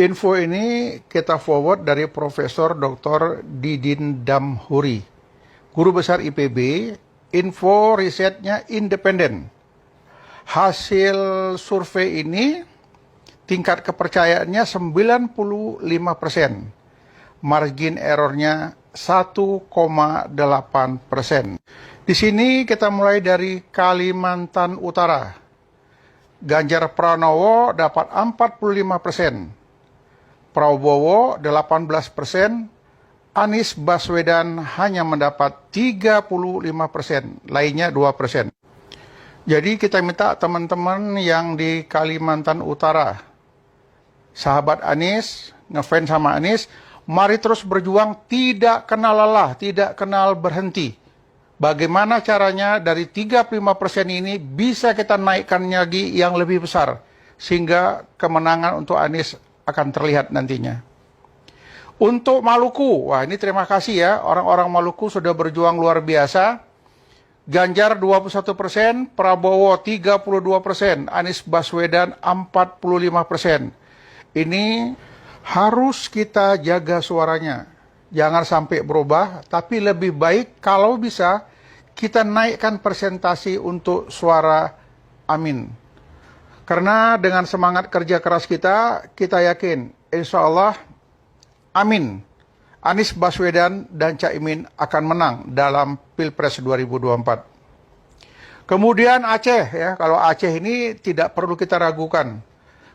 Info ini kita forward dari Profesor Dr. Didin Damhuri, Guru Besar IPB. Info risetnya independen. Hasil survei ini tingkat kepercayaannya 95%. Margin errornya 1,8%. Di sini kita mulai dari Kalimantan Utara. Ganjar Pranowo dapat 45%. Prabowo 18%, Anies Baswedan hanya mendapat 35%, lainnya 2%. Jadi kita minta teman-teman yang di Kalimantan Utara, sahabat Anies, ngefans sama Anies, mari terus berjuang, tidak kenal lelah, tidak kenal berhenti. Bagaimana caranya dari 35% ini bisa kita naikkan lagi yang lebih besar, sehingga kemenangan untuk Anies akan terlihat nantinya. Untuk Maluku, wah ini terima kasih ya, orang-orang Maluku sudah berjuang luar biasa. Ganjar 21%, Prabowo 32%, Anies Baswedan 45%. Ini harus kita jaga suaranya. Jangan sampai berubah, tapi lebih baik kalau bisa kita naikkan persentasi untuk suara amin. Karena dengan semangat kerja keras kita yakin, insya Allah, amin, Anies Baswedan dan Caimin akan menang dalam Pilpres 2024. Kemudian Aceh, ya, kalau Aceh ini tidak perlu kita ragukan.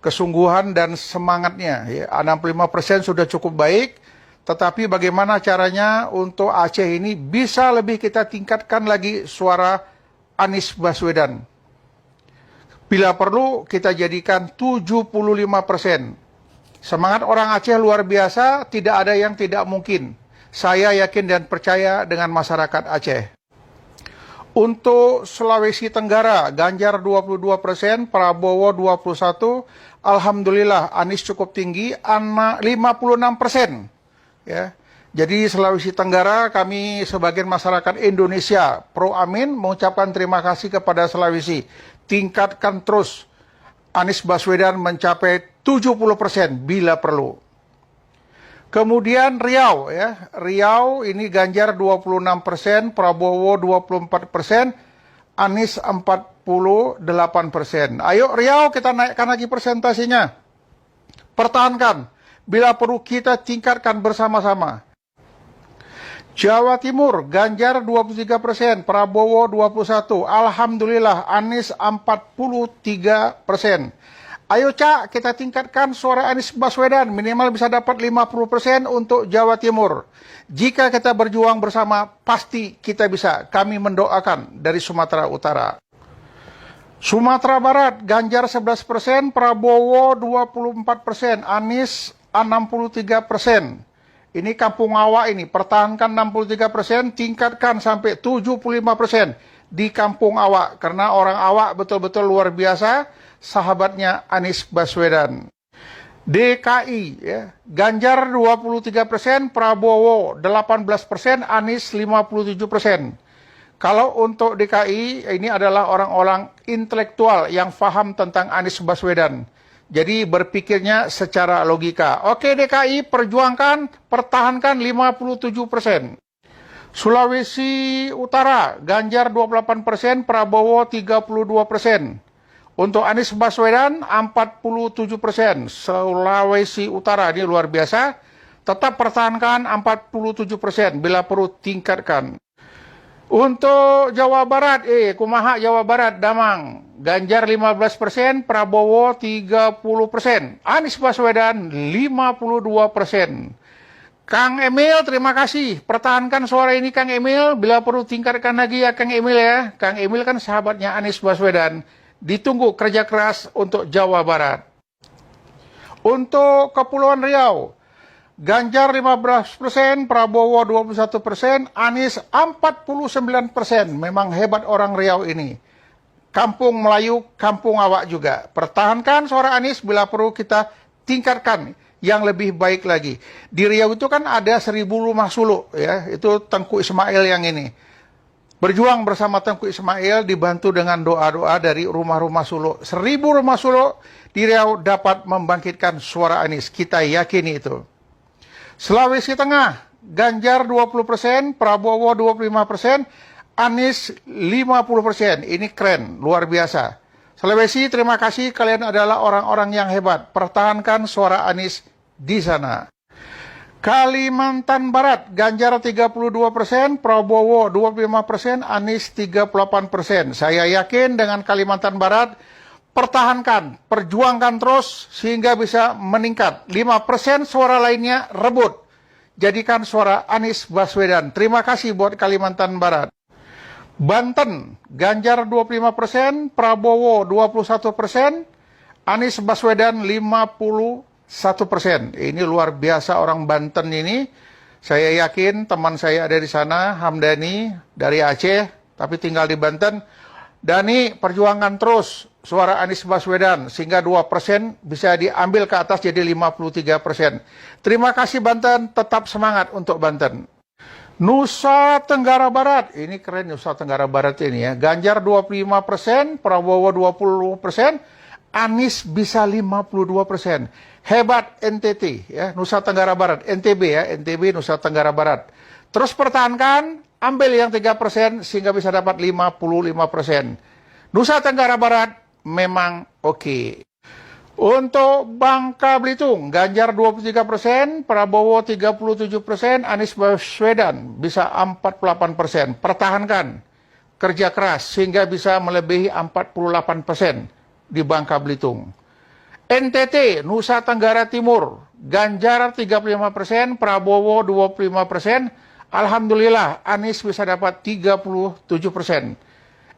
Kesungguhan dan semangatnya, ya, 65% sudah cukup baik, tetapi bagaimana caranya untuk Aceh ini bisa lebih kita tingkatkan lagi suara Anies Baswedan. Bila perlu kita jadikan 75%. Semangat orang Aceh luar biasa, tidak ada yang tidak mungkin. Saya yakin dan percaya dengan masyarakat Aceh. Untuk Sulawesi Tenggara, Ganjar 22%, Prabowo 21%, Alhamdulillah Anies cukup tinggi, 56%. Ya. Jadi Sulawesi Tenggara, kami sebagian masyarakat Indonesia pro amin mengucapkan terima kasih kepada Sulawesi. Tingkatkan terus, Anies Baswedan mencapai 70% bila perlu. Kemudian Riau, ya, Riau ini Ganjar 26%, Prabowo 24%, Anies 48%. Ayo Riau kita naikkan lagi persentasinya. Pertahankan, bila perlu kita tingkatkan bersama-sama. Jawa Timur, Ganjar 23%, Prabowo 21%, Alhamdulillah Anies 43%. Ayo Cak, kita tingkatkan suara Anies Baswedan, minimal bisa dapat 50% untuk Jawa Timur. Jika kita berjuang bersama, pasti kita bisa. Kami mendoakan dari Sumatera Utara. Sumatera Barat, Ganjar 11%, Prabowo 24%, Anies 63%. Ini Kampung Awak ini, pertahankan 63%, tingkatkan sampai 75% di Kampung Awak. Karena orang Awak betul-betul luar biasa, sahabatnya Anies Baswedan. DKI, ya, Ganjar 23%, Prabowo 18%, Anies 57%. Kalau untuk DKI, ini adalah orang-orang intelektual yang paham tentang Anies Baswedan. Jadi berpikirnya secara logika. Oke DKI, perjuangkan, pertahankan 57%. Sulawesi Utara, Ganjar 28%, Prabowo 32%. Untuk Anies Baswedan 47%. Sulawesi Utara ini luar biasa. Tetap pertahankan 47%. Bila perlu tingkatkan. Untuk Jawa Barat, kumaha Jawa Barat, Damang. Ganjar 15%, Prabowo 30%. Anies Baswedan 52%. Kang Emil, terima kasih. Pertahankan suara ini Kang Emil. Bila perlu tingkatkan lagi ya Kang Emil ya. Kang Emil kan sahabatnya Anies Baswedan. Ditunggu kerja keras untuk Jawa Barat. Untuk Kepulauan Riau, Ganjar 15%, Prabowo 21%, Anies 49%. Memang hebat orang Riau ini. Kampung Melayu, Kampung Awak juga. Pertahankan suara Anies, bila perlu kita tingkatkan yang lebih baik lagi. Di Riau itu kan ada 1000 rumah suluk, ya. Itu Tengku Ismail yang ini. Berjuang bersama Tengku Ismail dibantu dengan doa-doa dari rumah-rumah suluk. 1000 rumah suluk di Riau dapat membangkitkan suara Anies. Kita yakini itu. Sulawesi Tengah, Ganjar 20%, Prabowo 25%, Anies 50%. Ini keren, luar biasa. Sulawesi, terima kasih, kalian adalah orang-orang yang hebat. Pertahankan suara Anies di sana. Kalimantan Barat, Ganjar 32%, Prabowo 25%, Anies 38%. Saya yakin dengan Kalimantan Barat, pertahankan, perjuangkan terus sehingga bisa meningkat. 5% suara lainnya rebut. Jadikan suara Anies Baswedan. Terima kasih buat Kalimantan Barat. Banten, Ganjar 25%, Prabowo 21%, Anies Baswedan 51%. Ini luar biasa orang Banten ini. Saya yakin teman saya ada di sana, Hamdani dari Aceh, tapi tinggal di Banten. Dani, perjuangan terus suara Anies Baswedan sehingga 2% bisa diambil ke atas jadi 53%. Terima kasih Banten, tetap semangat untuk Banten. Nusa Tenggara Barat, ini keren Nusa Tenggara Barat ini ya. Ganjar 25%, Prabowo 20%, Anies bisa 52%. Hebat NTT ya, Nusa Tenggara Barat, NTB ya, NTB Nusa Tenggara Barat. Terus pertahankan, ambil yang 3% sehingga bisa dapat 55%. Nusa Tenggara Barat memang oke. Untuk Bangka Belitung, Ganjar 23%, Prabowo 37%, Anies Baswedan bisa 48%. Pertahankan kerja keras sehingga bisa melebihi 48% di Bangka Belitung. NTT, Nusa Tenggara Timur, Ganjar 35%, Prabowo 25%, Alhamdulillah Anies bisa dapat 37%.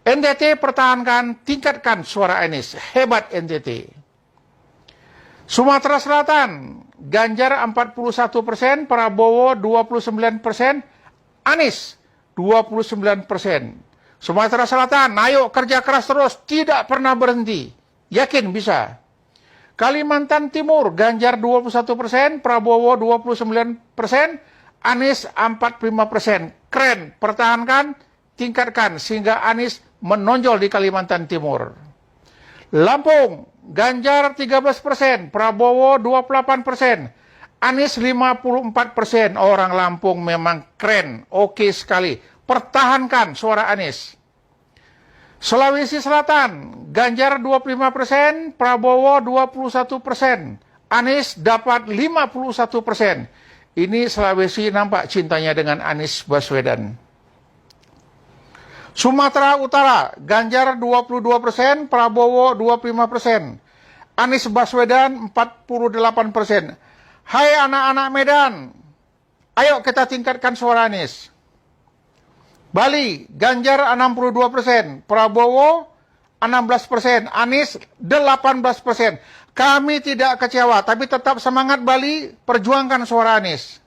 NTT pertahankan, tingkatkan suara Anies. Hebat NTT. Sumatera Selatan, Ganjar 41%, Prabowo 29%, Anies 29%. Sumatera Selatan, ayo kerja keras terus, tidak pernah berhenti. Yakin bisa. Kalimantan Timur, Ganjar 21%, Prabowo 29%, Anies 45%. Keren, pertahankan, tingkatkan sehingga Anies menonjol di Kalimantan Timur. Lampung, Ganjar 13%, Prabowo 28%, Anies 54%. Orang Lampung memang keren, oke sekali. Pertahankan suara Anies. Sulawesi Selatan, Ganjar 25%, Prabowo 21%, Anies dapat 51%. Ini Sulawesi nampak cintanya dengan Anies Baswedan. Sumatera Utara, Ganjar 22%, Prabowo 25%, Anies Baswedan 48%. Hai anak-anak Medan, ayo kita tingkatkan suara Anies. Bali, Ganjar 62%, Prabowo 16%, Anies 18%. Kami tidak kecewa, tapi tetap semangat Bali, perjuangkan suara Anies.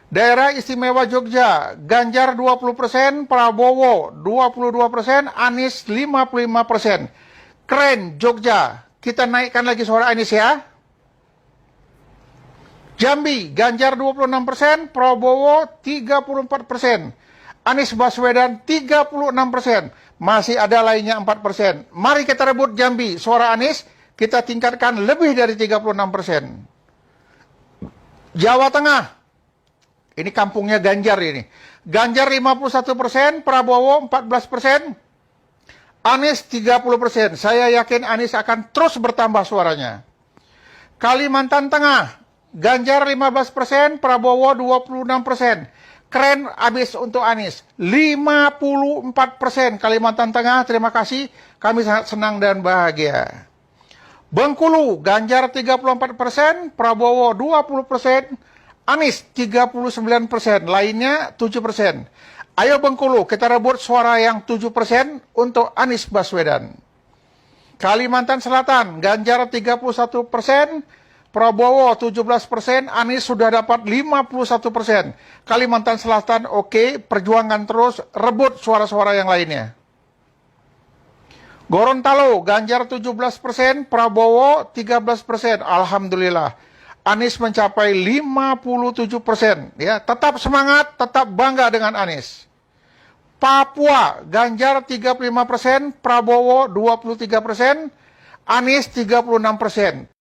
Daerah Istimewa Jogja, Ganjar 20%, Prabowo 22%, Anies 55%. Keren Jogja, kita naikkan lagi suara Anies ya. Jambi, Ganjar 26%, Prabowo 34%, Anies Baswedan 36%. Masih ada lainnya 4%. Mari kita rebut Jambi, suara Anies kita tingkatkan lebih dari 36%. Jawa Tengah, ini kampungnya Ganjar ini. Ganjar 51%, Prabowo 14%, Anies 30%. Saya yakin Anies akan terus bertambah suaranya. Kalimantan Tengah, Ganjar 15%, Prabowo 26%. Keren abis untuk Anies. 54% Kalimantan Tengah, terima kasih. Kami sangat senang dan bahagia. Bengkulu, Ganjar 34%, Prabowo 20%, Anies 39%, lainnya 7%. Ayo Bengkulu, kita rebut suara yang 7% untuk Anies Baswedan. Kalimantan Selatan, Ganjar 31%, Prabowo 17%, Anies sudah dapat 51%. Kalimantan Selatan oke, perjuangan terus, rebut suara-suara yang lainnya. Gorontalo, Ganjar 17%, Prabowo 13%, Alhamdulillah. Anies mencapai 57%. Ya, tetap semangat, tetap bangga dengan Anies. Papua, Ganjar 35%, Prabowo 23%, Anies 36%.